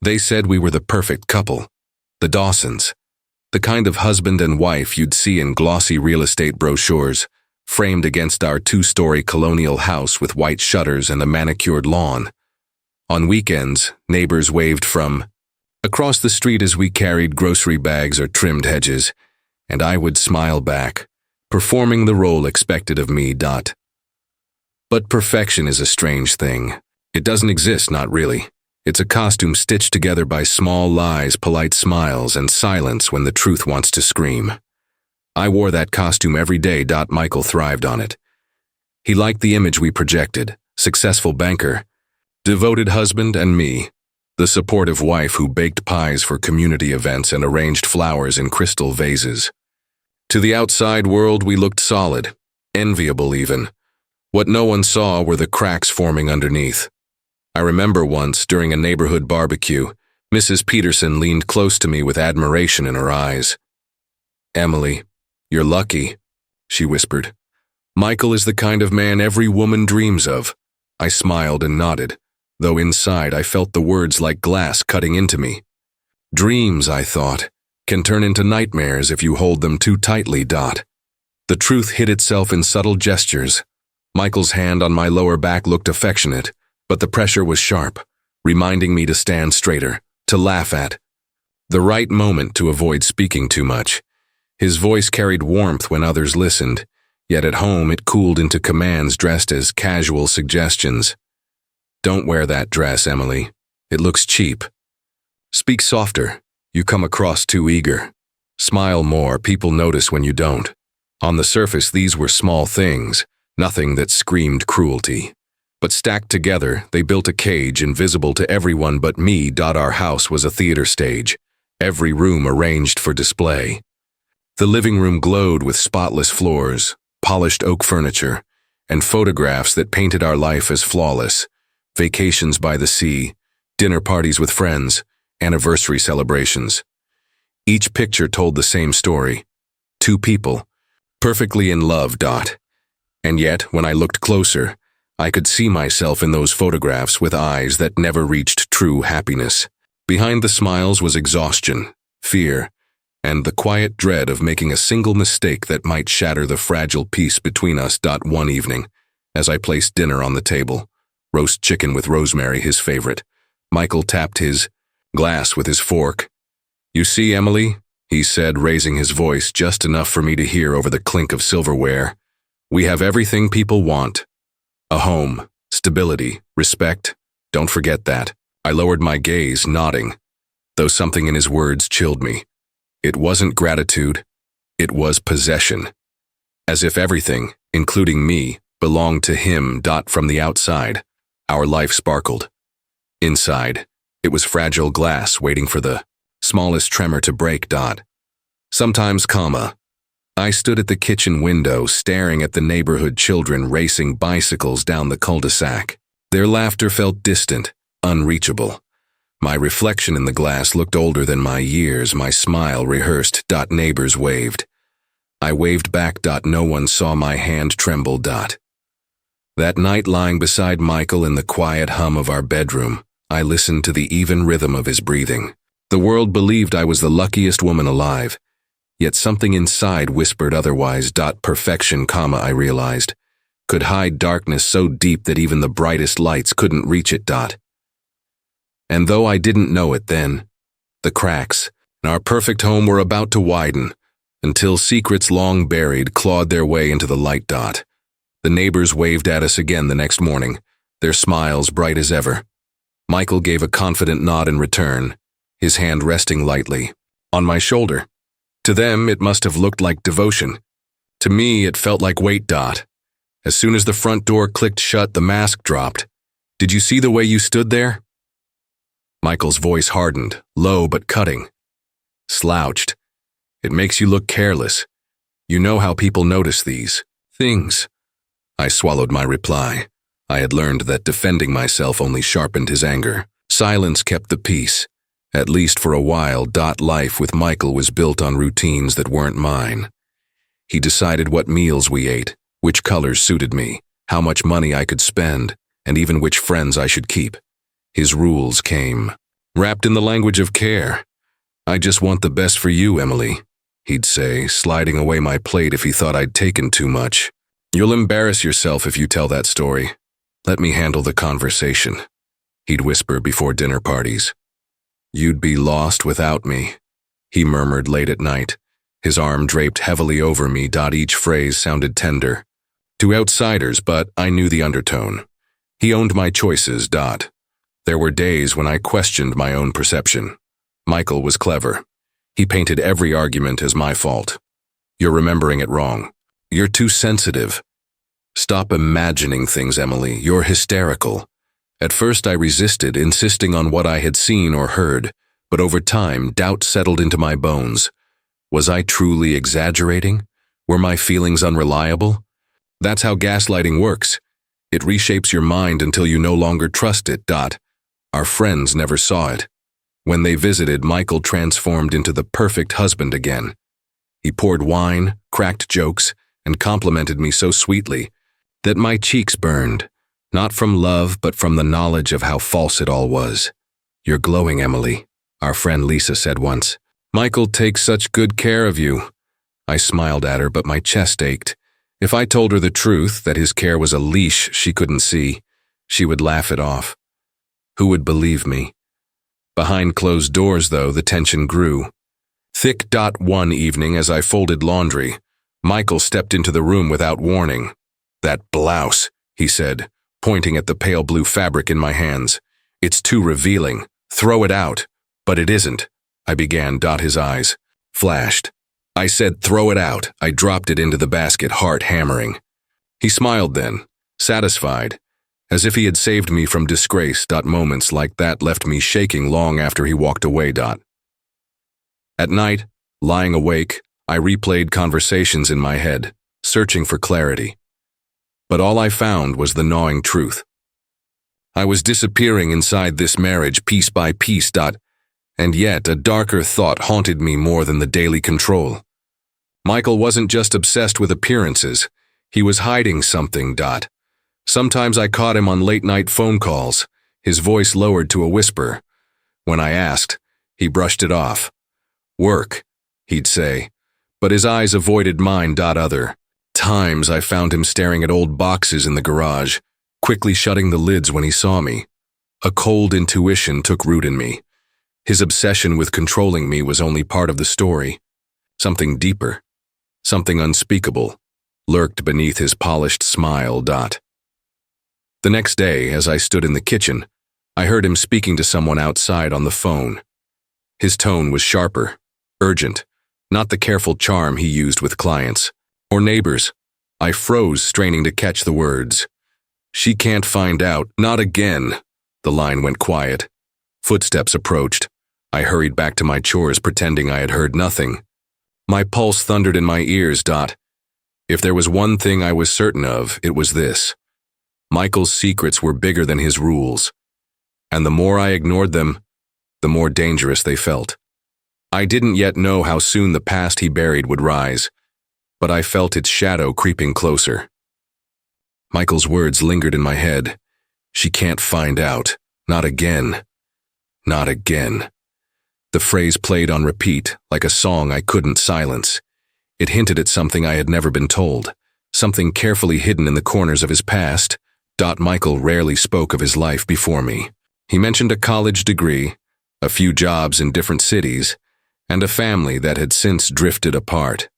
They said we were the perfect couple. The Dawsons. The kind of husband and wife you'd see in glossy real estate brochures, framed against our two-story colonial house with white shutters and a manicured lawn. On weekends, neighbors waved from across the street as we carried grocery bags or trimmed hedges, and I would smile back, performing the role expected of me. But perfection is a strange thing. It doesn't exist, not really. It's a costume stitched together by small lies, polite smiles, and silence when the truth wants to scream. I wore that costume every day. Michael thrived on it. He liked the image we projected: successful banker, devoted husband, and me, the supportive wife who baked pies for community events and arranged flowers in crystal vases. To the outside world, we looked solid, enviable even. What no one saw were the cracks forming underneath. I remember once, during a neighborhood barbecue, Mrs. Peterson leaned close to me with admiration in her eyes. "Emily, you're lucky," she whispered. "Michael is the kind of man every woman dreams of." I smiled and nodded, though inside I felt the words like glass cutting into me. Dreams, I thought, can turn into nightmares if you hold them too tightly. The truth hid itself in subtle gestures. Michael's hand on my lower back looked affectionate, but the pressure was sharp, reminding me to stand straighter, to laugh at the right moment to avoid speaking too much. His voice carried warmth when others listened, yet at home it cooled into commands dressed as casual suggestions. "Don't wear that dress, Emily. It looks cheap. Speak softer. You come across too eager. Smile more. People notice when you don't." On the surface, these were small things, nothing that screamed cruelty. But stacked together, they built a cage invisible to everyone but me. Our house was a theater stage, every room arranged for display. The living room glowed with spotless floors, polished oak furniture, and photographs that painted our life as flawless. Vacations by the sea, dinner parties with friends, anniversary celebrations. Each picture told the same story. Two people, perfectly in love. And yet, when I looked closer, I could see myself in those photographs with eyes that never reached true happiness. Behind the smiles was exhaustion, fear, and the quiet dread of making a single mistake that might shatter the fragile peace between us. One evening, as I placed dinner on the table, roast chicken with rosemary, his favorite, Michael tapped his glass with his fork. "You see, Emily," he said, raising his voice just enough for me to hear over the clink of silverware, "we have everything people want. A home, stability, respect. Don't forget that." I lowered my gaze, nodding, though something in his words chilled me. It wasn't gratitude, it was possession. As if everything, including me, belonged to him. From the outside, our life sparkled. Inside, it was fragile glass waiting for the smallest tremor to break. Sometimes, I stood at the kitchen window, staring at the neighborhood children racing bicycles down the cul-de-sac. Their laughter felt distant, unreachable. My reflection in the glass looked older than my years. My smile rehearsed. Neighbors waved. I waved back. No one saw my hand tremble. That night, lying beside Michael in the quiet hum of our bedroom, I listened to the even rhythm of his breathing. The world believed I was the luckiest woman alive. Yet something inside whispered otherwise. Perfection, I realized, could hide darkness so deep that even the brightest lights couldn't reach it. And though I didn't know it then, the cracks in our perfect home were about to widen, until secrets long buried clawed their way into the light. The neighbors waved at us again the next morning, their smiles bright as ever. Michael gave a confident nod in return, his hand resting lightly on my shoulder. To them, it must have looked like devotion. To me, it felt like weight. As soon as the front door clicked shut, the mask dropped. "Did you see the way you stood there?" Michael's voice hardened, low but cutting. "Slouched. It makes you look careless. You know how people notice these things." I swallowed my reply. I had learned that defending myself only sharpened his anger. Silence kept the peace. At least for a while. Life with Michael was built on routines that weren't mine. He decided what meals we ate, which colors suited me, how much money I could spend, and even which friends I should keep. His rules came Wrapped in the language of care. I just want the best for you, Emily, he'd say, sliding away my plate if he thought I'd taken too much. You'll embarrass yourself if you tell that story. Let me handle the conversation, he'd whisper before dinner parties. You'd be lost without me, he murmured late at night, his arm draped heavily over me. Each phrase sounded tender. To outsiders, but I knew the undertone. He owned my choices. There were days when I questioned my own perception. Michael was clever. He painted every argument as my fault. You're remembering it wrong. You're too sensitive. Stop imagining things, Emily. You're hysterical. At first I resisted, insisting on what I had seen or heard, but over time doubt settled into my bones. Was I truly exaggerating? Were my feelings unreliable? That's how gaslighting works. It reshapes your mind until you no longer trust it. Our friends never saw it. When they visited, Michael transformed into the perfect husband again. He poured wine, cracked jokes, and complimented me so sweetly that my cheeks burned, not from love but from the knowledge of how false it all was. You're glowing, Emily, our friend Lisa said once. Michael takes such good care of you. I smiled at her, but my chest ached. If I told her the truth, that his care was a leash she couldn't see, she would laugh it off. Who would believe me? Behind closed doors, though, the tension grew. Thick. One evening, as I folded laundry, Michael stepped into the room without warning. That blouse, he said, pointing at the pale blue fabric in my hands. It's too revealing. Throw it out. But it isn't, I began. His eyes flashed. I said, throw it out. I dropped it into the basket, heart hammering. He smiled then, satisfied, as if he had saved me from disgrace. Moments like that left me shaking long after he walked away. At night, lying awake, I replayed conversations in my head, searching for clarity. But all I found was the gnawing truth. I was disappearing inside this marriage piece by piece. And yet a darker thought haunted me more than the daily control. Michael wasn't just obsessed with appearances. He was hiding something. Sometimes I caught him on late-night phone calls, his voice lowered to a whisper. When I asked, he brushed it off. Work, he'd say, but his eyes avoided mine. Other times I found him staring at old boxes in the garage, quickly shutting the lids when he saw me. A cold intuition took root in me. His obsession with controlling me was only part of the story. Something deeper, something unspeakable, lurked beneath his polished smile. The next day, as I stood in the kitchen, I heard him speaking to someone outside on the phone. His tone was sharper, urgent, not the careful charm he used with clients or neighbors. I froze, straining to catch the words. She can't find out, not again. The line went quiet. Footsteps approached. I hurried back to my chores, pretending I had heard nothing. My pulse thundered in my ears. If there was one thing I was certain of, it was this. Michael's secrets were bigger than his rules, and the more I ignored them, the more dangerous they felt. I didn't yet know how soon the past he buried would rise, but I felt its shadow creeping closer. Michael's words lingered in my head. She can't find out. Not again. Not again. The phrase played on repeat, like a song I couldn't silence. It hinted at something I had never been told, something carefully hidden in the corners of his past. Michael rarely spoke of his life before me. He mentioned a college degree, a few jobs in different cities, and a family that had since drifted apart.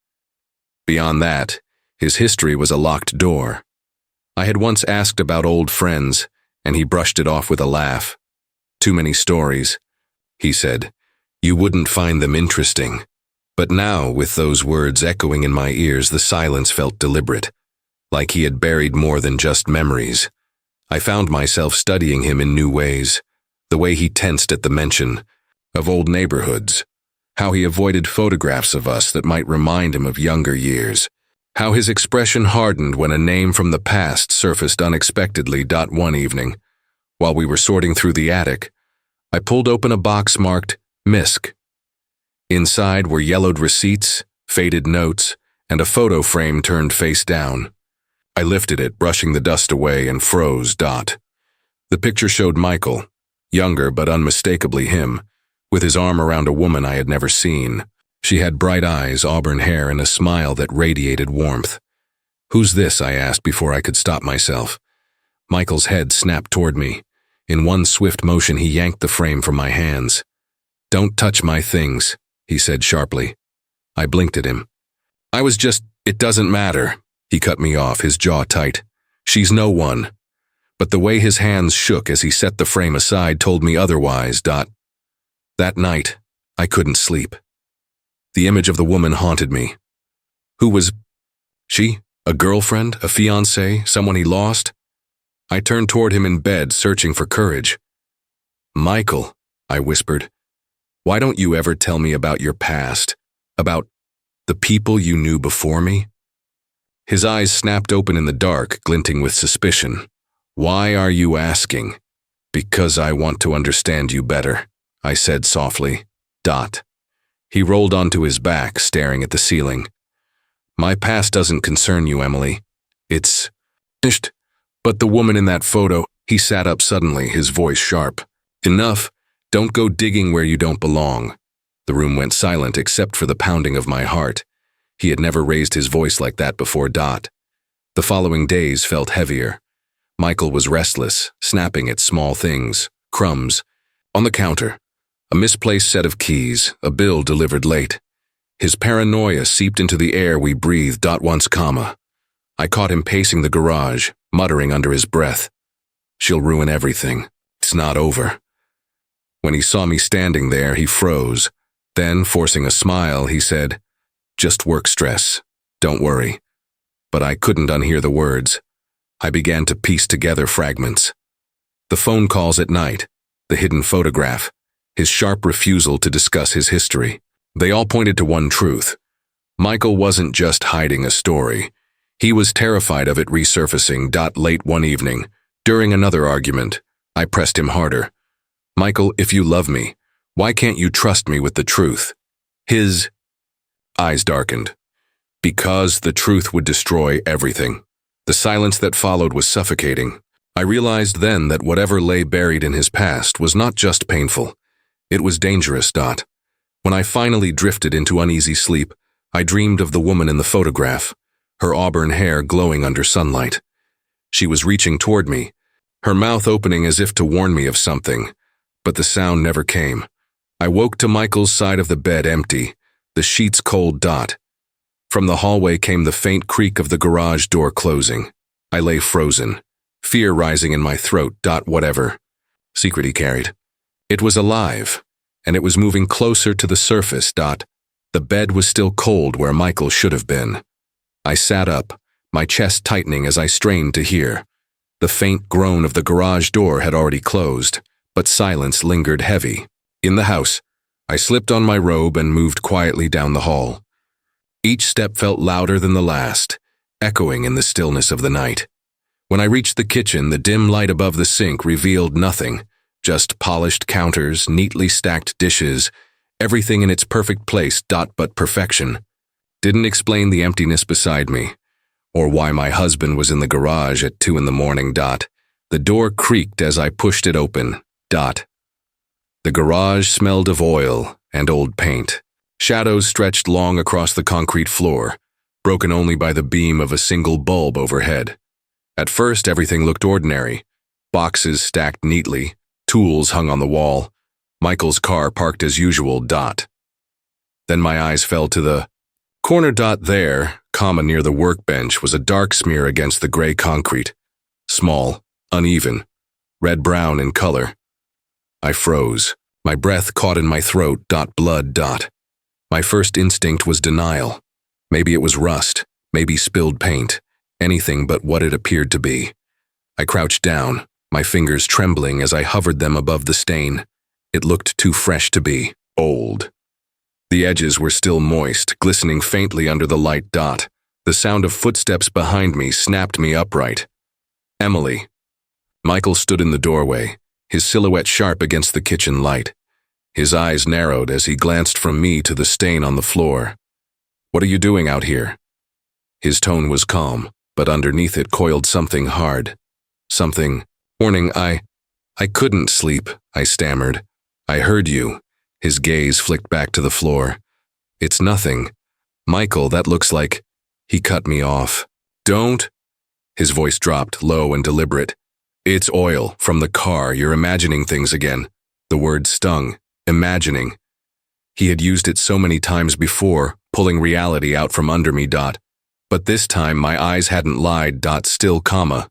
Beyond that, his history was a locked door. I had once asked about old friends, and he brushed it off with a laugh. Too many stories, he said. You wouldn't find them interesting. But now, with those words echoing in my ears, the silence felt deliberate, like he had buried more than just memories. I found myself studying him in new ways, the way he tensed at the mention of old neighborhoods, how he avoided photographs of us that might remind him of younger years, how his expression hardened when a name from the past surfaced unexpectedly. One evening, while we were sorting through the attic, I pulled open a box marked Misc. Inside were yellowed receipts, faded notes, and a photo frame turned face down. I lifted it, brushing the dust away, and froze. The picture showed Michael, younger but unmistakably him, with his arm around a woman I had never seen. She had bright eyes, auburn hair, and a smile that radiated warmth. "Who's this?" I asked before I could stop myself. Michael's head snapped toward me. In one swift motion, he yanked the frame from my hands. "Don't touch my things," he said sharply. I blinked at him. It doesn't matter." He cut me off, his jaw tight. "She's no one." But the way his hands shook as he set the frame aside told me otherwise. That night, I couldn't sleep. The image of the woman haunted me. Who was she? A girlfriend? A fiancé? Someone he lost? I turned toward him in bed, searching for courage. "Michael," I whispered, "why don't you ever tell me about your past? About the people you knew before me?" His eyes snapped open in the dark, glinting with suspicion. "Why are you asking?" "Because I want to understand you better," I said softly. He rolled onto his back, staring at the ceiling. "My past doesn't concern you, Emily. It's finished. But the woman in that photo..." He sat up suddenly, his voice sharp. "Enough. Don't go digging where you don't belong." The room went silent except for the pounding of my heart. He had never raised his voice like that before. The following days felt heavier. Michael was restless, snapping at small things, crumbs, on the counter, a misplaced set of keys, a bill delivered late. His paranoia seeped into the air we breathed. Once, I caught him pacing the garage, muttering under his breath, "She'll ruin everything. It's not over." When he saw me standing there, he froze. Then, forcing a smile, he said, "Just work stress. Don't worry." But I couldn't unhear the words. I began to piece together fragments. The phone calls at night, the hidden photograph, his sharp refusal to discuss his history. They all pointed to one truth. Michael wasn't just hiding a story. He was terrified of it resurfacing. Late one evening, during another argument, I pressed him harder. "Michael, if you love me, why can't you trust me with the truth?" His eyes darkened. "Because the truth would destroy everything." The silence that followed was suffocating. I realized then that whatever lay buried in his past was not just painful. It was dangerous. When I finally drifted into uneasy sleep, I dreamed of the woman in the photograph, her auburn hair glowing under sunlight. She was reaching toward me, her mouth opening as if to warn me of something, but the sound never came. I woke to Michael's side of the bed empty, the sheets cold. From the hallway came the faint creak of the garage door closing. I lay frozen, fear rising in my throat. Whatever secret he carried, it was alive, and it was moving closer to the surface. The bed was still cold where Michael should have been. I sat up, my chest tightening as I strained to hear. The faint groan of the garage door had already closed, but silence lingered heavy. In the house, I slipped on my robe and moved quietly down the hall. Each step felt louder than the last, echoing in the stillness of the night. When I reached the kitchen, the dim light above the sink revealed nothing, just polished counters, neatly stacked dishes, everything in its perfect place. But perfection didn't explain the emptiness beside me, or why my husband was in the garage at 2 a.m. The door creaked as I pushed it open. The garage smelled of oil and old paint. Shadows stretched long across the concrete floor, broken only by the beam of a single bulb overhead. At first, everything looked ordinary. Boxes stacked neatly, tools hung on the wall, Michael's car parked as usual. Then my eyes fell to the corner. There, near the workbench, was a dark smear against the gray concrete. Small, uneven, red-brown in color. I froze. My breath caught in my throat. Blood. My first instinct was denial. Maybe it was rust, maybe spilled paint, anything but what it appeared to be. I crouched down, my fingers trembling as I hovered them above the stain. It looked too fresh to be old. The edges were still moist, glistening faintly under the light. The sound of footsteps behind me snapped me upright. "Emily." Michael stood in the doorway, his silhouette sharp against the kitchen light. His eyes narrowed as he glanced from me to the stain on the floor. "What are you doing out here?" His tone was calm, but underneath it coiled something hard. Something warning. I I couldn't sleep, I stammered. I heard you. His gaze flicked back to the floor. It's nothing. Michael, that looks like… He cut me off. Don't… His voice dropped, low and deliberate. It's oil, from the car, you're imagining things again. The word stung. Imagining. He had used it so many times before, pulling reality out from under me. But this time my eyes hadn't lied. Still, comma.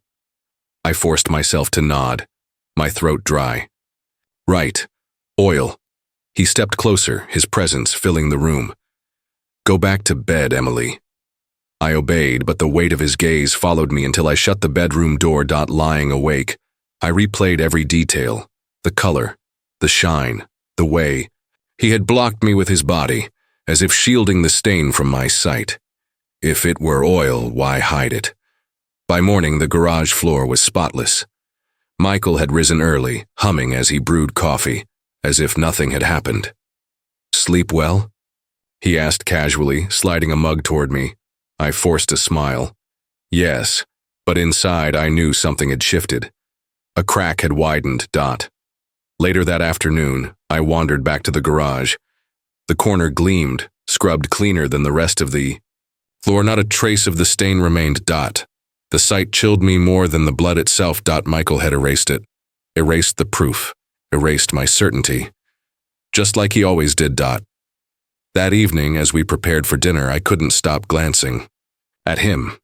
I forced myself to nod, my throat dry. Right. Oil. He stepped closer, his presence filling the room. Go back to bed, Emily. I obeyed, but the weight of his gaze followed me until I shut the bedroom door. Lying awake, I replayed every detail, the color, the shine, the way. He had blocked me with his body, as if shielding the stain from my sight. If it were oil, why hide it? By morning, the garage floor was spotless. Michael had risen early, humming as he brewed coffee, as if nothing had happened. Sleep well? He asked casually, sliding a mug toward me. I forced a smile. Yes, but inside I knew something had shifted. A crack had widened. Later that afternoon, I wandered back to the garage. The corner gleamed, scrubbed cleaner than the rest of the floor. Not a trace of the stain remained. The sight chilled me more than the blood itself. Michael had erased it. Erased the proof. Erased my certainty. Just like he always did. That evening, as we prepared for dinner, I couldn't stop glancing at him,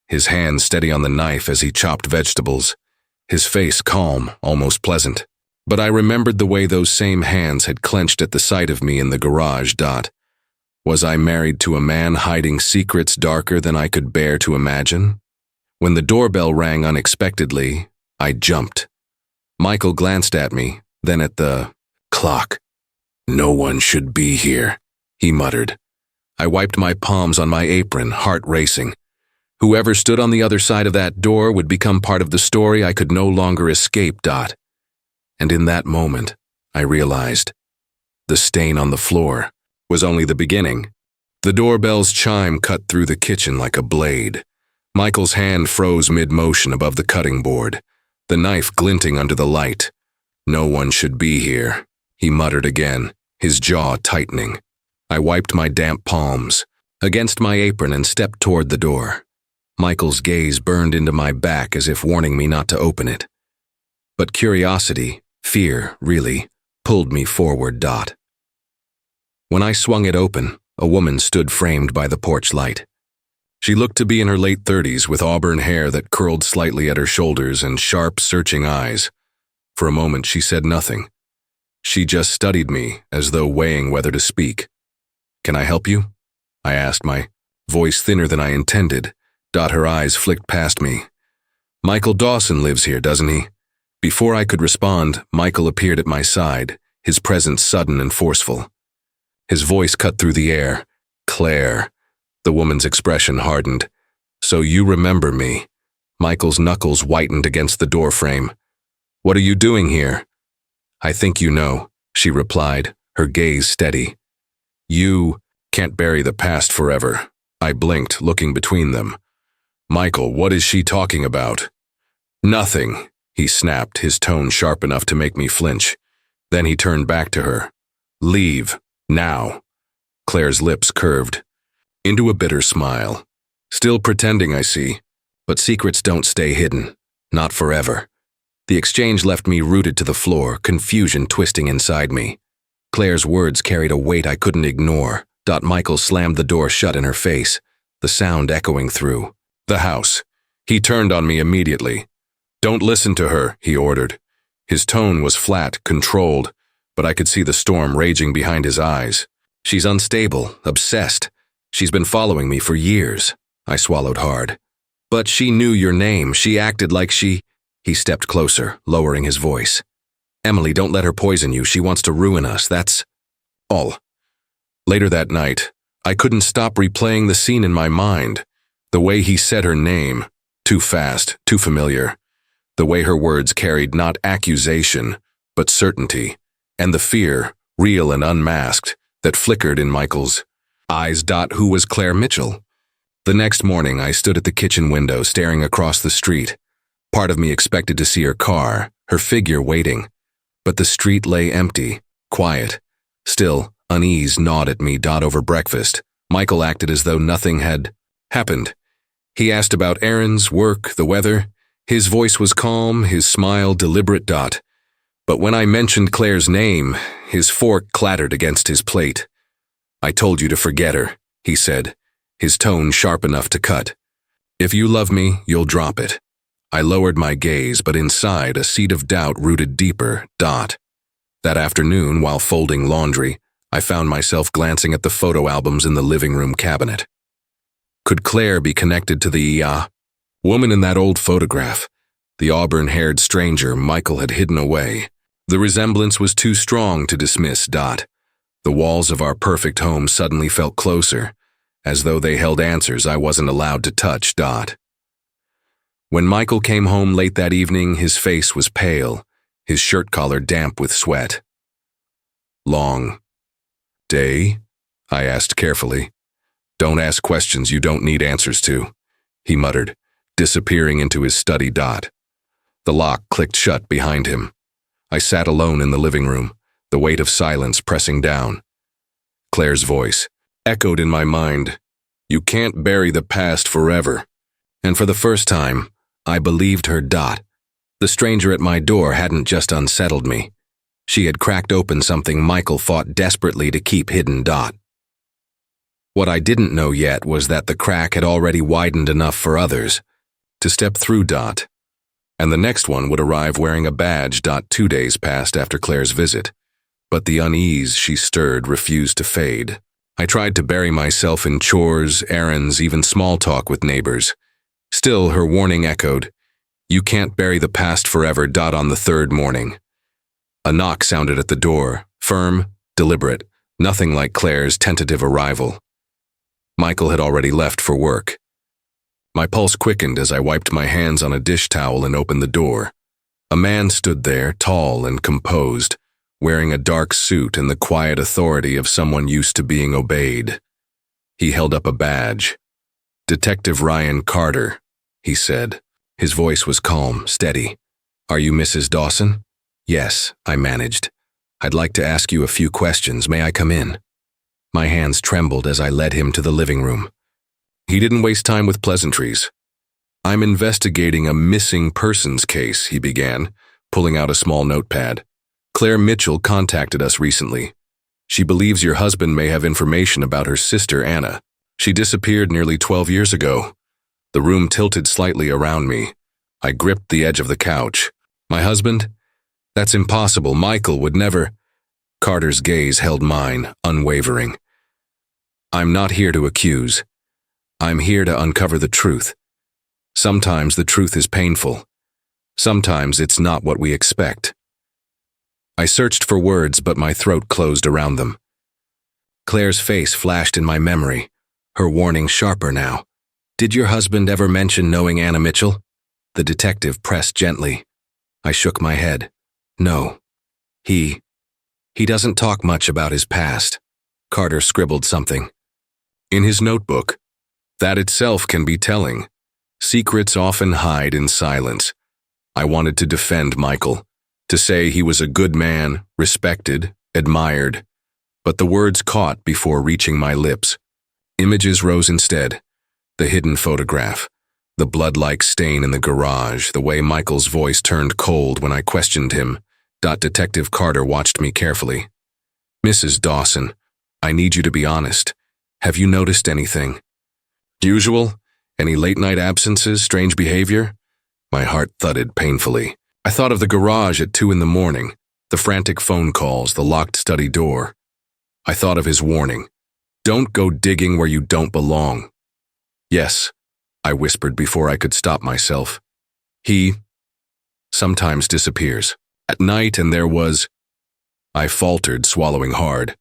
his hand steady on the knife as he chopped vegetables, his face calm, almost pleasant. But I remembered the way those same hands had clenched at the sight of me in the garage. Was I married to a man hiding secrets darker than I could bear to imagine? When the doorbell rang unexpectedly, I jumped. Michael glanced at me, then at the clock. No one should be here, he muttered. I wiped my palms on my apron, heart racing. Whoever stood on the other side of that door would become part of the story I could no longer escape. And in that moment, I realized the stain on the floor was only the beginning. The doorbell's chime cut through the kitchen like a blade. Michael's hand froze mid-motion above the cutting board, the knife glinting under the light. No one should be here, he muttered again, his jaw tightening. I wiped my damp palms against my apron and stepped toward the door. Michael's gaze burned into my back as if warning me not to open it. But curiosity, fear, really, pulled me forward. When I swung it open, a woman stood framed by the porch light. She looked to be in her late 30s with auburn hair that curled slightly at her shoulders and sharp, searching eyes. For a moment, she said nothing. She just studied me as though weighing whether to speak. Can I help you? I asked, my voice thinner than I intended. Her eyes flicked past me. Michael Dawson lives here, doesn't he? Before I could respond, Michael appeared at my side, his presence sudden and forceful. His voice cut through the air. Claire. The woman's expression hardened. So you remember me. Michael's knuckles whitened against the doorframe. What are you doing here? I think you know, she replied, her gaze steady. You can't bury the past forever. I blinked, looking between them. Michael, what is she talking about? Nothing, he snapped, his tone sharp enough to make me flinch. Then he turned back to her. Leave, now. Claire's lips curved into a bitter smile. Still pretending, I see. But secrets don't stay hidden. Not forever. The exchange left me rooted to the floor, confusion twisting inside me. Claire's words carried a weight I couldn't ignore. Michael slammed the door shut in her face, the sound echoing through the house. He turned on me immediately. Don't listen to her, he ordered. His tone was flat, controlled, but I could see the storm raging behind his eyes. She's unstable, obsessed. She's been following me for years. I swallowed hard. But she knew your name. She acted like she… He stepped closer, lowering his voice. Emily, don't let her poison you. She wants to ruin us. That's all. Later that night, I couldn't stop replaying the scene in my mind. The way he said her name, too fast, too familiar. The way her words carried not accusation, but certainty. And the fear, real and unmasked, that flickered in Michael's eyes. Who was Claire Mitchell? The next morning, I stood at the kitchen window staring across the street. Part of me expected to see her car, her figure waiting. But the street lay empty, quiet. Still, unease gnawed at me. Over breakfast, Michael acted as though nothing had happened. He asked about errands, work, the weather. His voice was calm, his smile deliberate. But when I mentioned Claire's name, his fork clattered against his plate. "I told you to forget her," he said, his tone sharp enough to cut. "If you love me, you'll drop it." I lowered my gaze, but inside a seed of doubt rooted deeper. That afternoon, while folding laundry, I found myself glancing at the photo albums in the living room cabinet. Could Claire be connected to the woman in that old photograph? The auburn-haired stranger Michael had hidden away. The resemblance was too strong to dismiss. The walls of our perfect home suddenly felt closer, as though they held answers I wasn't allowed to touch. When Michael came home late that evening, his face was pale, his shirt collar damp with sweat. "Long day?" I asked carefully. "Don't ask questions you don't need answers to," he muttered, disappearing into his study. The lock clicked shut behind him. I sat alone in the living room, the weight of silence pressing down. Claire's voice echoed in my mind. "You can't bury the past forever." And for the first time, I believed her. The stranger at my door hadn't just unsettled me. She had cracked open something Michael fought desperately to keep hidden. What I didn't know yet was that the crack had already widened enough for others to step through. And the next one would arrive wearing a badge. 2 days passed after Claire's visit, but the unease she stirred refused to fade. I tried to bury myself in chores, errands, even small talk with neighbors. Still, her warning echoed. "You can't bury the past forever." On the third morning, a knock sounded at the door, firm, deliberate, nothing like Claire's tentative arrival. Michael had already left for work. My pulse quickened as I wiped my hands on a dish towel and opened the door. A man stood there, tall and composed, wearing a dark suit and the quiet authority of someone used to being obeyed. He held up a badge. "Detective Ryan Carter," he said. His voice was calm, steady. "Are you Mrs. Dawson?" "Yes," I managed. "I'd like to ask you a few questions. May I come in?" My hands trembled as I led him to the living room. He didn't waste time with pleasantries. "I'm investigating a missing persons case," he began, pulling out a small notepad. "Claire Mitchell contacted us recently. She believes your husband may have information about her sister, Anna. She disappeared nearly 12 years ago." The room tilted slightly around me. I gripped the edge of the couch. "My husband? That's impossible. Michael would never." Carter's gaze held mine, unwavering. "I'm not here to accuse. I'm here to uncover the truth. Sometimes the truth is painful. Sometimes it's not what we expect." I searched for words, but my throat closed around them. Claire's face flashed in my memory, her warning sharper now. "Did your husband ever mention knowing Anna Mitchell?" The detective pressed gently. I shook my head. "No. He doesn't talk much about his past." Carter scribbled something. "In his notebook. That itself can be telling. Secrets often hide in silence." I wanted to defend Michael, to say he was a good man, respected, admired, but the words caught before reaching my lips. Images rose instead. The hidden photograph, the blood-like stain in the garage, the way Michael's voice turned cold when I questioned him. Detective Carter watched me carefully. "Mrs. Dawson, I need you to be honest. Have you noticed anything usual? Any late-night absences, strange behavior?" My heart thudded painfully. I thought of the garage at 2 a.m, the frantic phone calls, the locked study door. I thought of his warning. "Don't go digging where you don't belong." "Yes," I whispered before I could stop myself. "He sometimes disappears. At night, and there was—" I faltered, swallowing hard.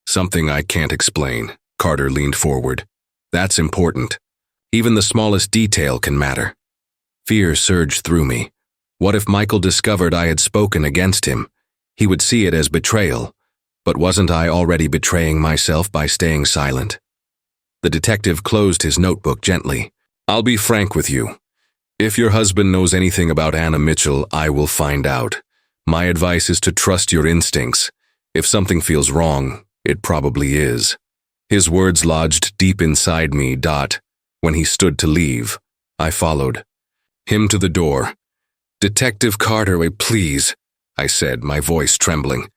"Something I can't explain." Carter leaned forward. "That's important. Even the smallest detail can matter." Fear surged through me. What if Michael discovered I had spoken against him? He would see it as betrayal. But wasn't I already betraying myself by staying silent? The detective closed his notebook gently. "I'll be frank with you. If your husband knows anything about Anna Mitchell, I will find out. My advice is to trust your instincts. If something feels wrong, it probably is. His words lodged deep inside me. When he stood to leave, I followed him to the door. "Detective Carter, please," I said, my voice trembling.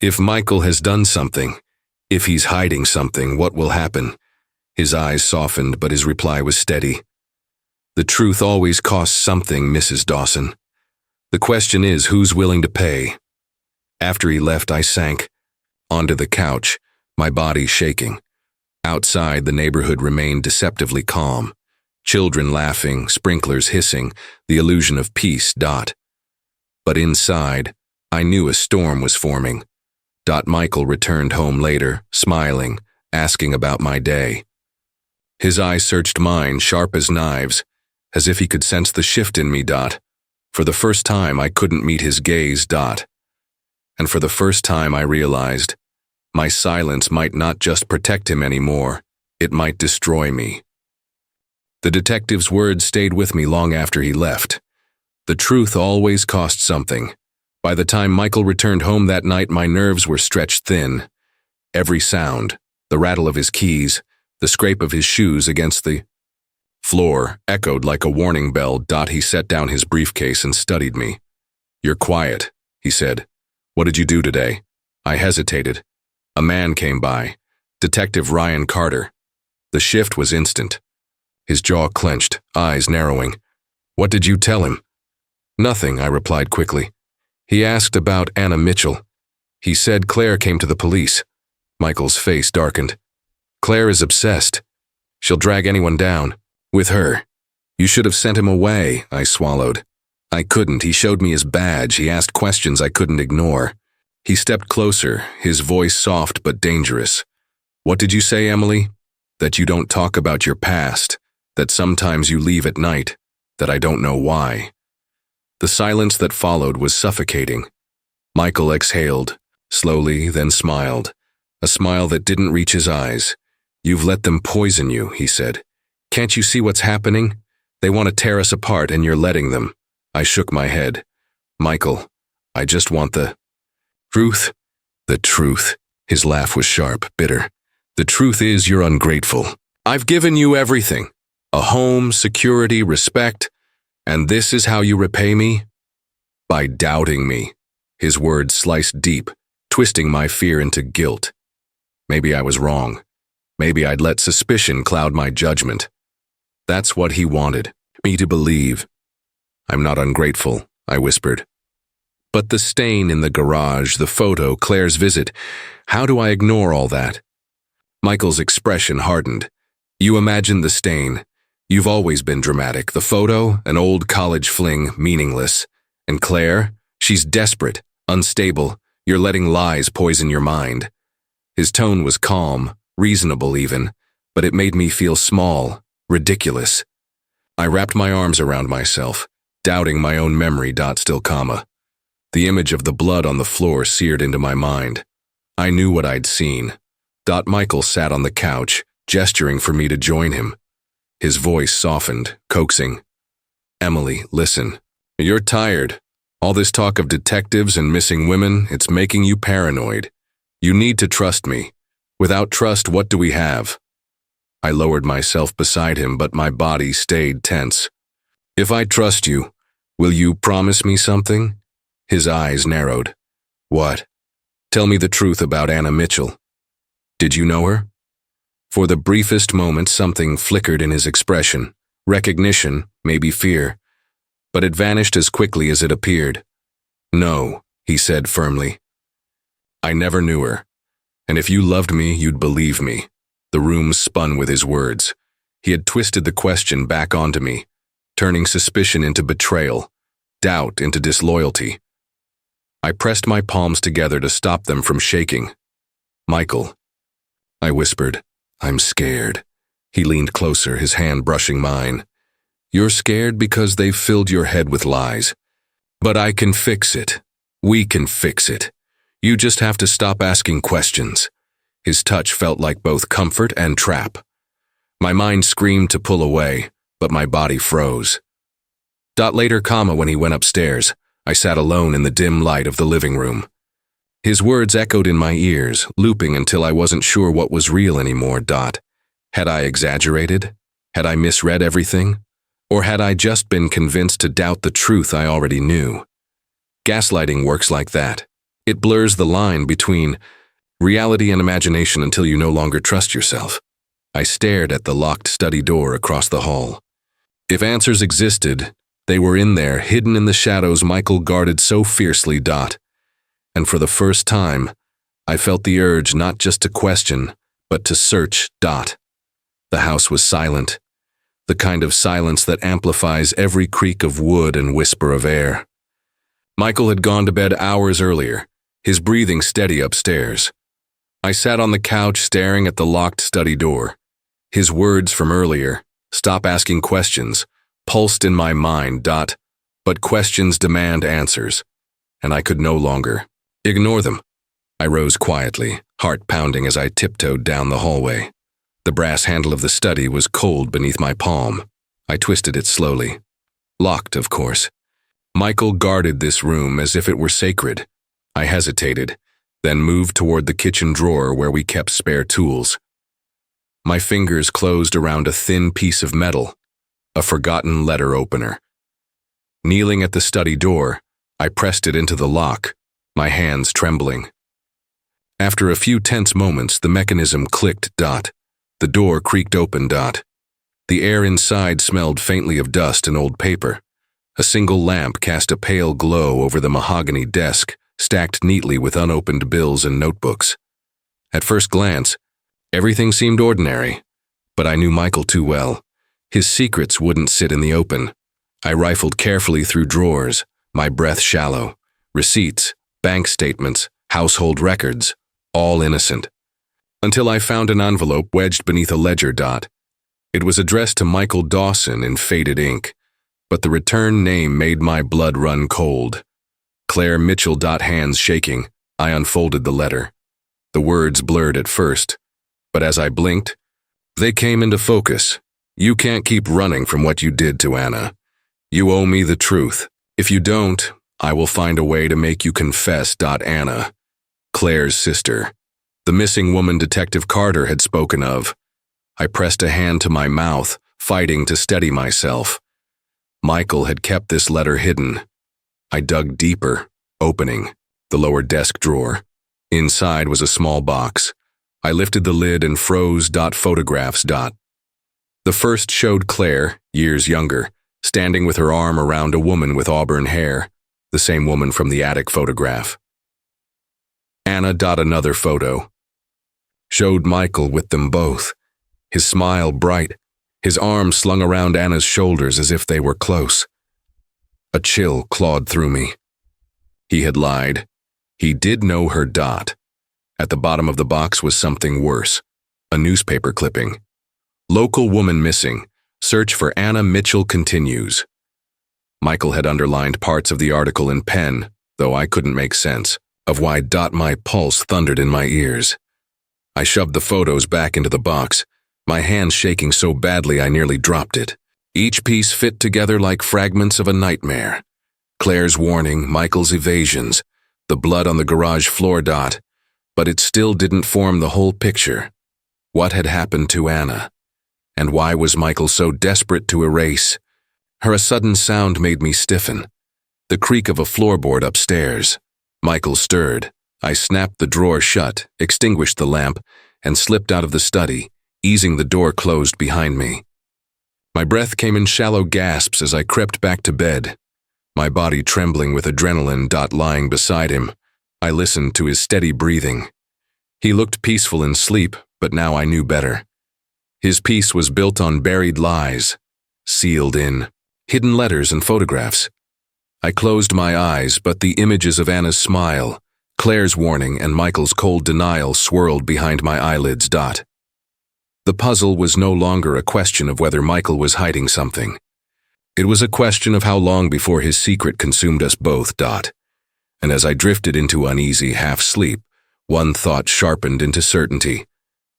"If Michael has done something, if he's hiding something, what will happen?" His eyes softened, but his reply was steady. "The truth always costs something, Mrs. Dawson. The question is, who's willing to pay?" After he left, I sank onto the couch, my body shaking. Outside, the neighborhood remained deceptively calm. Children laughing, sprinklers hissing, the illusion of peace. But inside, I knew a storm was forming. Michael returned home later, smiling, asking about my day. His eyes searched mine, sharp as knives, as if he could sense the shift in me. For the first time, I couldn't meet his gaze. And for the first time, I realized my silence might not just protect him anymore, it might destroy me. The detective's words stayed with me long after he left. The truth always costs something. By the time Michael returned home that night, my nerves were stretched thin. Every sound, the rattle of his keys, the scrape of his shoes against the floor, echoed like a warning bell. He set down his briefcase and studied me. "You're quiet," he said. "What did you do today?" I hesitated. A man came by, Detective Ryan Carter. The shift was instant. His jaw clenched, eyes narrowing. "What did you tell him?" "Nothing," I replied quickly. "He asked about Anna Mitchell. He said Claire came to the police." Michael's face darkened. "Claire is obsessed. She'll drag anyone down. With her. You should have sent him away," I swallowed. "I couldn't. He showed me his badge. He asked questions I couldn't ignore." He stepped closer, his voice soft but dangerous. "What did you say, Emily? That you don't talk about your past, that sometimes you leave at night, that I don't know why." The silence that followed was suffocating. Michael exhaled, slowly, then smiled, a smile that didn't reach his eyes. "You've let them poison you," he said. "Can't you see what's happening? They want to tear us apart and you're letting them." I shook my head. "Michael, I just want the truth." "The truth." His laugh was sharp, bitter. "The truth is you're ungrateful. I've given you everything. A home, security, respect. And this is how you repay me? By doubting me." His words sliced deep, twisting my fear into guilt. Maybe I was wrong. Maybe I'd let suspicion cloud my judgment. That's what he wanted me to believe. "I'm not ungrateful," I whispered. "But the stain in the garage, the photo, Claire's visit, how do I ignore all that?" Michael's expression hardened. "You imagine the stain. You've always been dramatic. The photo, an old college fling, meaningless. And Claire, she's desperate, unstable. You're letting lies poison your mind." His tone was calm, reasonable even, but it made me feel small, ridiculous. I wrapped my arms around myself, doubting my own memory. Still comma. The image of the blood on the floor seared into my mind. I knew what I'd seen. Michael sat on the couch, gesturing for me to join him. His voice softened, coaxing. "Emily, listen. You're tired. All this talk of detectives and missing women, it's making you paranoid. You need to trust me. Without trust, what do we have?" I lowered myself beside him, but my body stayed tense. "If I trust you, will you promise me something?" His eyes narrowed. "What?" "Tell me the truth about Anna Mitchell. Did you know her?" For the briefest moment, something flickered in his expression. Recognition, maybe fear. But it vanished as quickly as it appeared. "No," he said firmly. "I never knew her. And if you loved me, you'd believe me." The room spun with his words. He had twisted the question back onto me, turning suspicion into betrayal, doubt into disloyalty. I pressed my palms together to stop them from shaking. "Michael," I whispered, "I'm scared." He leaned closer, his hand brushing mine. "You're scared because they've filled your head with lies. But I can fix it. We can fix it. You just have to stop asking questions." His touch felt like both comfort and trap. My mind screamed to pull away, but my body froze. Later, when he went upstairs, I sat alone in the dim light of the living room. His words echoed in my ears, looping until I wasn't sure what was real anymore. Had I exaggerated? Had I misread everything? Or had I just been convinced to doubt the truth I already knew? Gaslighting works like that. It blurs the line between reality and imagination until you no longer trust yourself. I stared at the locked study door across the hall. If answers existed, they were in there, hidden in the shadows Michael guarded so fiercely. And for the first time, I felt the urge not just to question, but to search. The house was silent, the kind of silence that amplifies every creak of wood and whisper of air. Michael had gone to bed hours earlier, his breathing steady upstairs. I sat on the couch staring at the locked study door. His words from earlier, "Stop asking questions," pulsed in my mind. But questions demand answers, and I could no longer ignore them. I rose quietly, heart pounding as I tiptoed down the hallway. The brass handle of the study was cold beneath my palm. I twisted it slowly. Locked, of course. Michael guarded this room as if it were sacred. I hesitated, then moved toward the kitchen drawer where we kept spare tools. My fingers closed around a thin piece of metal, a forgotten letter opener. Kneeling at the study door, I pressed it into the lock, my hands trembling. After a few tense moments, the mechanism clicked. The door creaked open. The air inside smelled faintly of dust and old paper. A single lamp cast a pale glow over the mahogany desk, stacked neatly with unopened bills and notebooks. At first glance, everything seemed ordinary, but I knew Michael too well. His secrets wouldn't sit in the open. I rifled carefully through drawers, my breath shallow. Receipts, bank statements, household records, all innocent. Until I found an envelope wedged beneath a ledger. It was addressed to Michael Dawson in faded ink, but the return name made my blood run cold. Claire Mitchell. Hands shaking, I unfolded the letter. The words blurred at first, but as I blinked, they came into focus. "You can't keep running from what you did to Anna. You owe me the truth. If you don't, I will find a way to make you confess. Anna, Claire's sister, the missing woman Detective Carter had spoken of." I pressed a hand to my mouth, fighting to steady myself. Michael had kept this letter hidden. I dug deeper, opening the lower desk drawer. Inside was a small box. I lifted the lid and froze. Photographs. The first showed Claire, years younger, standing with her arm around a woman with auburn hair, the same woman from the attic photograph. Anna. Another photo showed Michael with them both, his smile bright, his arms slung around Anna's shoulders as if they were close. A chill clawed through me. He had lied. He did know her. At the bottom of the box was something worse, a newspaper clipping. "Local woman missing. Search for Anna Mitchell continues." Michael had underlined parts of the article in pen, though I couldn't make sense of why. My pulse thundered in my ears. I shoved the photos back into the box, my hands shaking so badly I nearly dropped it. Each piece fit together like fragments of a nightmare. Claire's warning, Michael's evasions, the blood on the garage floor. But it still didn't form the whole picture. What had happened to Anna? And why was Michael so desperate to erase? A sudden sound made me stiffen. The creak of a floorboard upstairs. Michael stirred. I snapped the drawer shut, extinguished the lamp, and slipped out of the study, easing the door closed behind me. My breath came in shallow gasps as I crept back to bed, my body trembling with adrenaline. Lying beside him, I listened to his steady breathing. He looked peaceful in sleep, but now I knew better. His peace was built on buried lies, sealed in hidden letters and photographs. I closed my eyes, but the images of Anna's smile, Claire's warning, and Michael's cold denial swirled behind my eyelids. The puzzle was no longer a question of whether Michael was hiding something. It was a question of how long before his secret consumed us both. And as I drifted into uneasy half-sleep, one thought sharpened into certainty.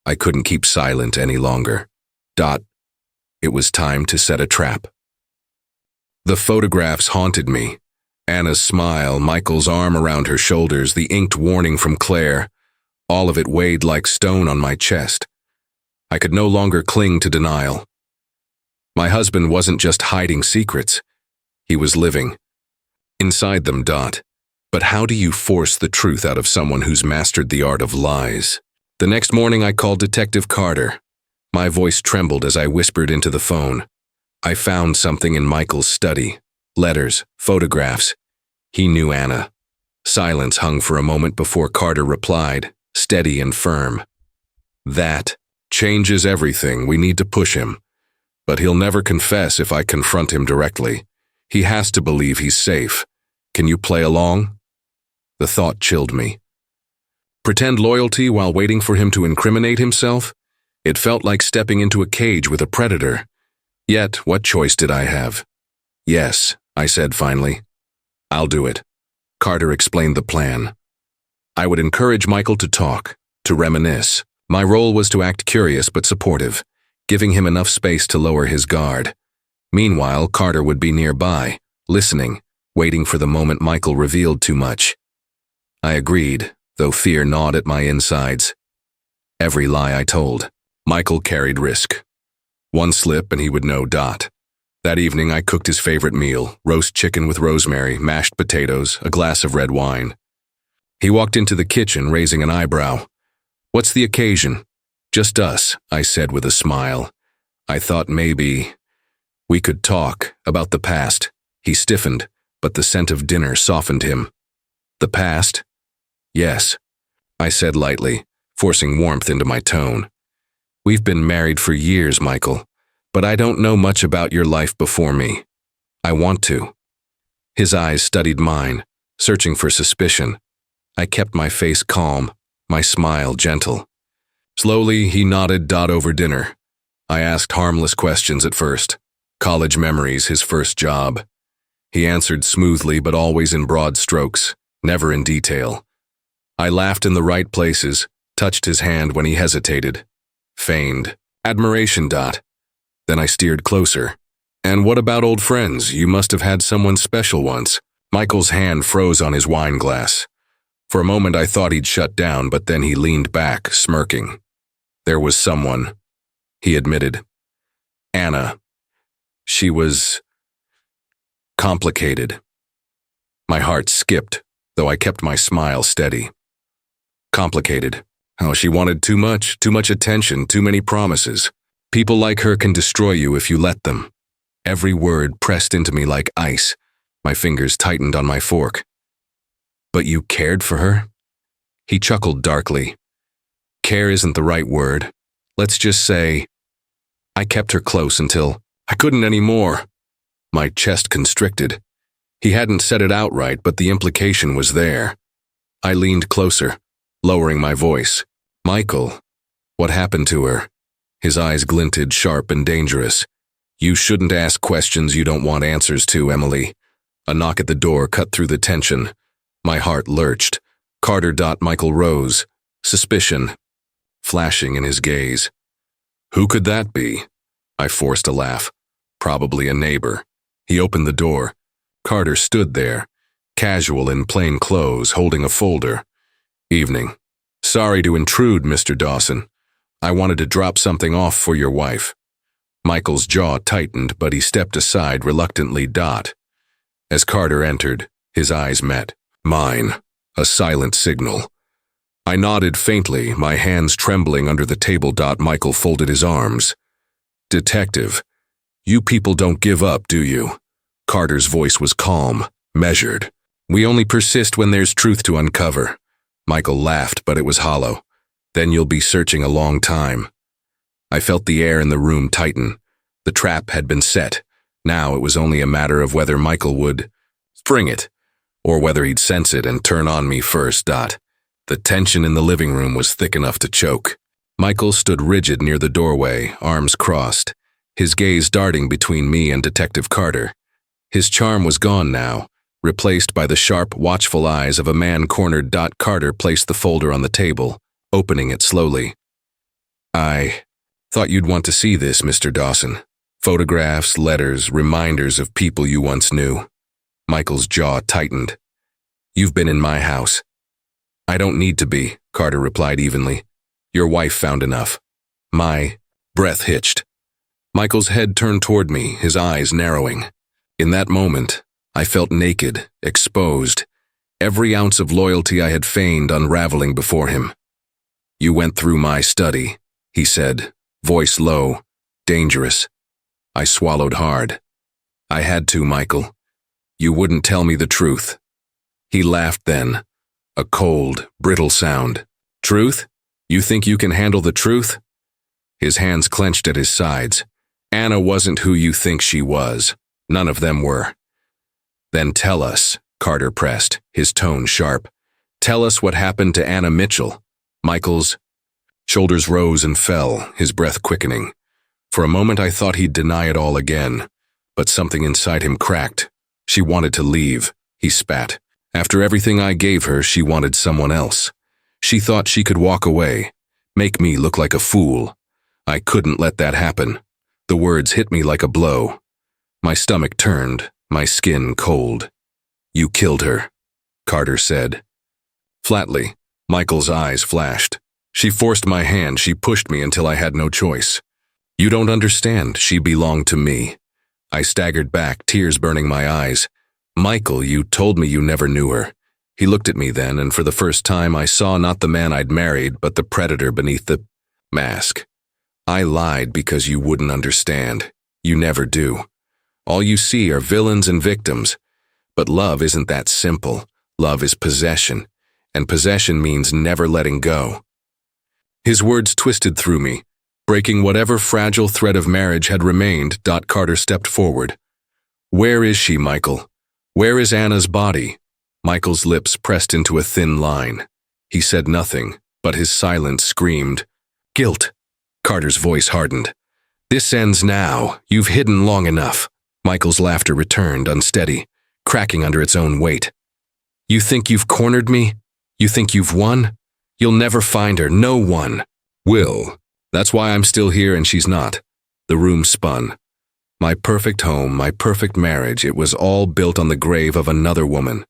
I couldn't keep silent any longer. It was time to set a trap. The photographs haunted me. Anna's smile, Michael's arm around her shoulders, the inked warning from Claire. All of it weighed like stone on my chest. I could no longer cling to denial. My husband wasn't just hiding secrets. He was living inside them. But how do you force the truth out of someone who's mastered the art of lies? The next morning I called Detective Carter. My voice trembled as I whispered into the phone. I found something in Michael's study. Letters, photographs. He knew Anna. Silence hung for a moment before Carter replied, steady and firm. That changes everything. We need to push him. But he'll never confess if I confront him directly. He has to believe he's safe. Can you play along? The thought chilled me. Pretend loyalty while waiting for him to incriminate himself? It felt like stepping into a cage with a predator. Yet, what choice did I have? Yes, I said finally. I'll do it. Carter explained the plan. I would encourage Michael to talk, to reminisce. My role was to act curious but supportive, giving him enough space to lower his guard. Meanwhile, Carter would be nearby, listening, waiting for the moment Michael revealed too much. I agreed, though fear gnawed at my insides. Every lie I told, Michael carried risk. One slip and he would know. That evening I cooked his favorite meal, roast chicken with rosemary, mashed potatoes, a glass of red wine. He walked into the kitchen, raising an eyebrow. What's the occasion? Just us, I said with a smile. I thought maybe we could talk about the past. He stiffened, but the scent of dinner softened him. The past? Yes, I said lightly, forcing warmth into my tone. We've been married for years, Michael, but I don't know much about your life before me. I want to. His eyes studied mine, searching for suspicion. I kept my face calm, my smile gentle. Slowly, he nodded. Over dinner. I asked harmless questions at first. College memories, his first job. He answered smoothly but always in broad strokes, never in detail. I laughed in the right places, touched his hand when he hesitated. Feigned admiration. Then I steered closer. And what about old friends? You must have had someone special once. Michael's hand froze on his wine glass. For a moment I thought he'd shut down, but then he leaned back, smirking. There was someone, he admitted. Anna. She was complicated. My heart skipped, though I kept my smile steady. Complicated. How she wanted too much attention, too many promises. People like her can destroy you if you let them. Every word pressed into me like ice. My fingers tightened on my fork. But you cared for her? He chuckled darkly. Care isn't the right word. Let's just say, I kept her close until I couldn't anymore. My chest constricted. He hadn't said it outright, but the implication was there. I leaned closer, lowering my voice. Michael, what happened to her? His eyes glinted, sharp and dangerous. You shouldn't ask questions you don't want answers to, Emily. A knock at the door cut through the tension. My heart lurched. Carter. Michael rose, suspicion flashing in his gaze. Who could that be? I forced a laugh. Probably a neighbor. He opened the door. Carter stood there, casual in plain clothes, holding a folder. Evening. Sorry to intrude, Mr. Dawson. I wanted to drop something off for your wife. Michael's jaw tightened, but he stepped aside reluctantly. As Carter entered, his eyes met mine, a silent signal. I nodded faintly, my hands trembling under the table. Michael folded his arms. Detective, you people don't give up, do you? Carter's voice was calm, measured. We only persist when there's truth to uncover. Michael laughed, but it was hollow. Then you'll be searching a long time. I felt the air in the room tighten. The trap had been set. Now it was only a matter of whether Michael would spring it, or whether he'd sense it and turn on me first. The tension in the living room was thick enough to choke. Michael stood rigid near the doorway, arms crossed, his gaze darting between me and Detective Carter. His charm was gone now, replaced by the sharp, watchful eyes of a man cornered. Carter placed the folder on the table, opening it slowly. I thought you'd want to see this, Mr. Dawson. Photographs, letters, reminders of people you once knew. Michael's jaw tightened. You've been in my house. I don't need to be, Carter replied evenly. Your wife found enough. My breath hitched. Michael's head turned toward me, his eyes narrowing. In that moment, I felt naked, exposed, every ounce of loyalty I had feigned unraveling before him. You went through my study, he said, voice low, dangerous. I swallowed hard. I had to, Michael. You wouldn't tell me the truth. He laughed then, a cold, brittle sound. Truth? You think you can handle the truth? His hands clenched at his sides. Anna wasn't who you think she was. None of them were. Then tell us, Carter pressed, his tone sharp. Tell us what happened to Anna Mitchell. Michael's shoulders rose and fell, his breath quickening. For a moment I thought he'd deny it all again, but something inside him cracked. She wanted to leave, he spat. After everything I gave her, she wanted someone else. She thought she could walk away, make me look like a fool. I couldn't let that happen. The words hit me like a blow. My stomach turned, my skin cold. You killed her, Carter said. Flatly, Michael's eyes flashed. She forced my hand, she pushed me until I had no choice. You don't understand, she belonged to me. I staggered back, tears burning my eyes. Michael, you told me you never knew her. He looked at me then, and for the first time I saw not the man I'd married, but the predator beneath the mask. I lied because you wouldn't understand. You never do. All you see are villains and victims. But love isn't that simple. Love is possession, and possession means never letting go. His words twisted through me, breaking whatever fragile thread of marriage had remained. Carter stepped forward. Where is she, Michael? Where is Anna's body? Michael's lips pressed into a thin line. He said nothing, but his silence screamed, guilt. Carter's voice hardened. This ends now. You've hidden long enough. Michael's laughter returned, unsteady, cracking under its own weight. You think you've cornered me? You think you've won? You'll never find her. No one will. That's why I'm still here and she's not. The room spun. My perfect home, my perfect marriage, it was all built on the grave of another woman.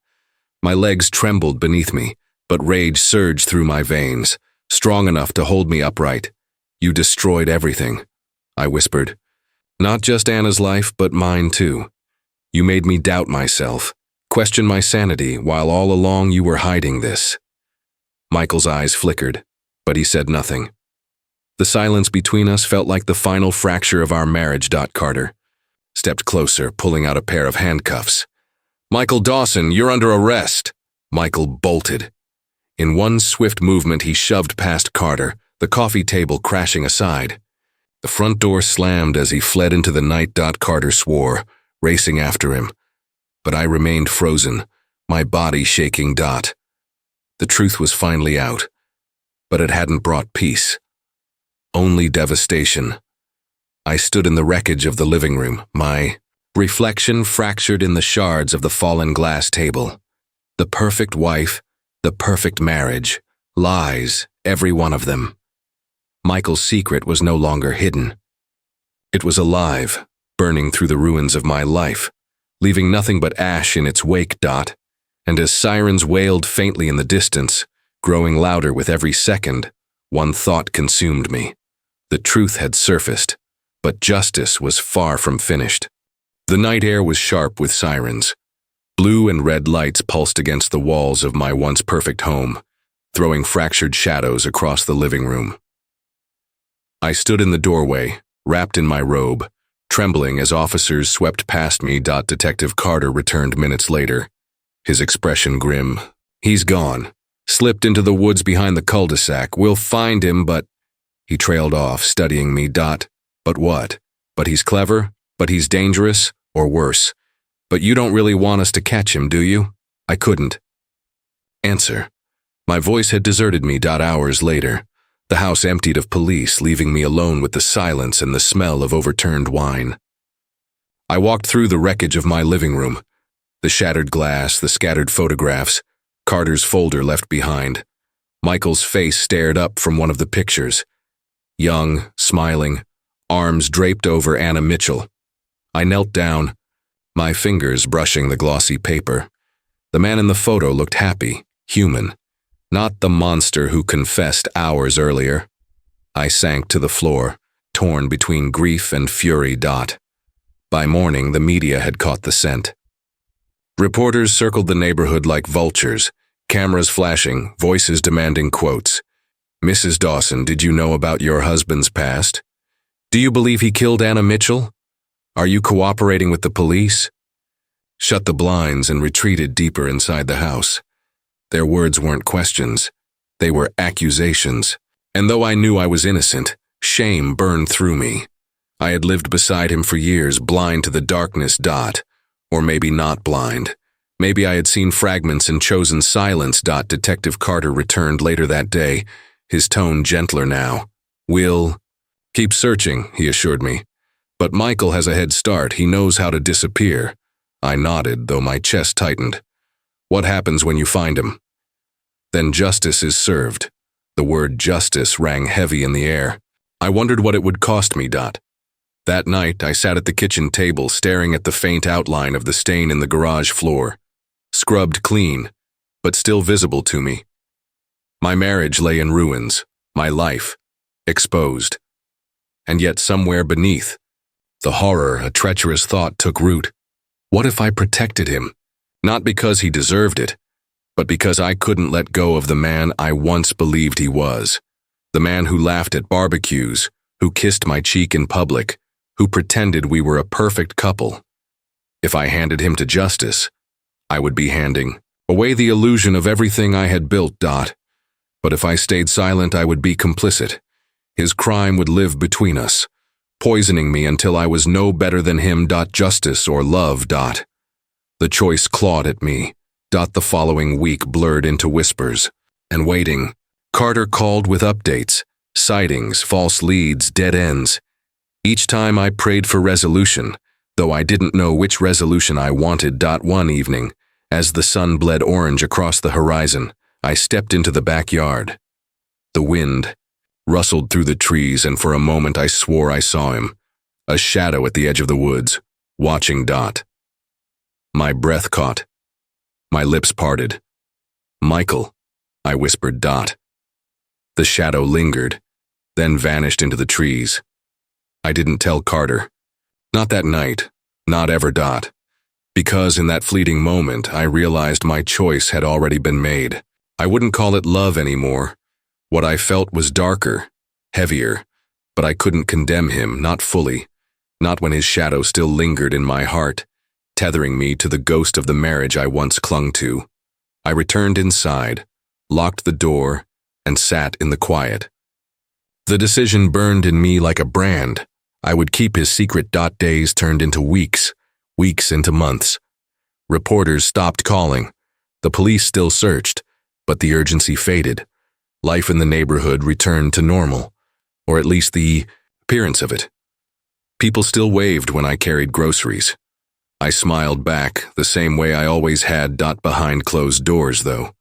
My legs trembled beneath me, but rage surged through my veins, strong enough to hold me upright. You destroyed everything, I whispered. Not just Anna's life, but mine too. You made me doubt myself, question my sanity, while all along you were hiding this. Michael's eyes flickered, but he said nothing. The silence between us felt like the final fracture of our marriage. Carter stepped closer, pulling out a pair of handcuffs. Michael Dawson, you're under arrest. Michael bolted. In one swift movement, he shoved past Carter, the coffee table crashing aside. The front door slammed as he fled into the night. Carter swore, racing after him. But I remained frozen, my body shaking. The truth was finally out, but it hadn't brought peace. Only devastation. I stood in the wreckage of the living room, my reflection fractured in the shards of the fallen glass table. The perfect wife, the perfect marriage, lies, every one of them. Michael's secret was no longer hidden. It was alive, burning through the ruins of my life, leaving nothing but ash in its wake. And as sirens wailed faintly in the distance, growing louder with every second, one thought consumed me. The truth had surfaced, but justice was far from finished. The night air was sharp with sirens. Blue and red lights pulsed against the walls of my once perfect home, throwing fractured shadows across the living room. I stood in the doorway, wrapped in my robe, trembling as officers swept past me. Detective Carter returned minutes later, his expression grim. He's gone. Slipped into the woods behind the cul-de-sac. We'll find him, but... He trailed off, studying me. But what? But he's clever? But he's dangerous? Or worse? But you don't really want us to catch him, do you? I couldn't answer. My voice had deserted me. Hours later, the house emptied of police, leaving me alone with the silence and the smell of overturned wine. I walked through the wreckage of my living room. The shattered glass, the scattered photographs, Carter's folder left behind. Michael's face stared up from one of the pictures. Young, smiling, arms draped over Anna Mitchell. I knelt down, my fingers brushing the glossy paper. The man in the photo looked happy, human, not the monster who confessed hours earlier. I sank to the floor, torn between grief and fury. By morning, the media had caught the scent. Reporters circled the neighborhood like vultures, cameras flashing, voices demanding quotes. "Mrs. Dawson, did you know about your husband's past? Do you believe he killed Anna Mitchell? Are you cooperating with the police?" Shut the blinds and retreated deeper inside the house. Their words weren't questions. They were accusations. And though I knew I was innocent, shame burned through me. I had lived beside him for years, blind to the darkness. Or maybe not blind. Maybe I had seen fragments and chosen silence. Detective Carter returned later that day, his tone gentler now. "We'll keep searching," he assured me. "But Michael has a head start. He knows how to disappear." I nodded, though my chest tightened. "What happens when you find him?" "Then justice is served." The word justice rang heavy in the air. I wondered what it would cost me. That night, I sat at the kitchen table staring at the faint outline of the stain in the garage floor, scrubbed clean, but still visible to me. My marriage lay in ruins, my life exposed. And yet somewhere beneath, the horror, a treacherous thought took root. What if I protected him? Not because he deserved it, but because I couldn't let go of the man I once believed he was. The man who laughed at barbecues, who kissed my cheek in public, who pretended we were a perfect couple. If I handed him to justice, I would be handing away the illusion of everything I had built. But if I stayed silent, I would be complicit. His crime would live between us, poisoning me until I was no better than him. Justice or love. The choice clawed at me. The following week blurred into whispers. And waiting, Carter called with updates, sightings, false leads, dead ends. Each time I prayed for resolution, though I didn't know which resolution I wanted. One evening, as the sun bled orange across the horizon, I stepped into the backyard. The wind rustled through the trees, and for a moment I swore I saw him, a shadow at the edge of the woods, watching. My breath caught. My lips parted. "Michael," I whispered. The shadow lingered, then vanished into the trees. I didn't tell Carter. Not that night, not ever. Because in that fleeting moment, I realized my choice had already been made. I wouldn't call it love anymore. What I felt was darker, heavier, but I couldn't condemn him, not fully, not when his shadow still lingered in my heart, tethering me to the ghost of the marriage I once clung to. I returned inside, locked the door, and sat in the quiet. The decision burned in me like a brand. I would keep his secret. Days turned into weeks, weeks into months. Reporters stopped calling. The police still searched, but the urgency faded. Life in the neighborhood returned to normal, or at least the appearance of it. People still waved when I carried groceries. I smiled back, the same way I always had. Behind closed doors, though.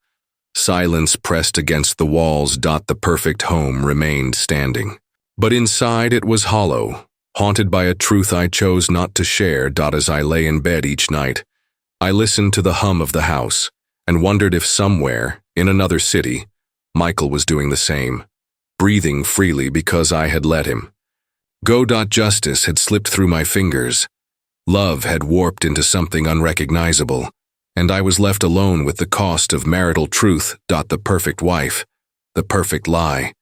Silence pressed against the walls. The perfect home remained standing. But inside it was hollow, haunted by a truth I chose not to share. As I lay in bed each night, I listened to the hum of the house and wondered if somewhere, in another city, Michael was doing the same, breathing freely because I had let him. Justice had slipped through my fingers. Love had warped into something unrecognizable, and I was left alone with the cost of marital truth. The perfect wife, the perfect lie,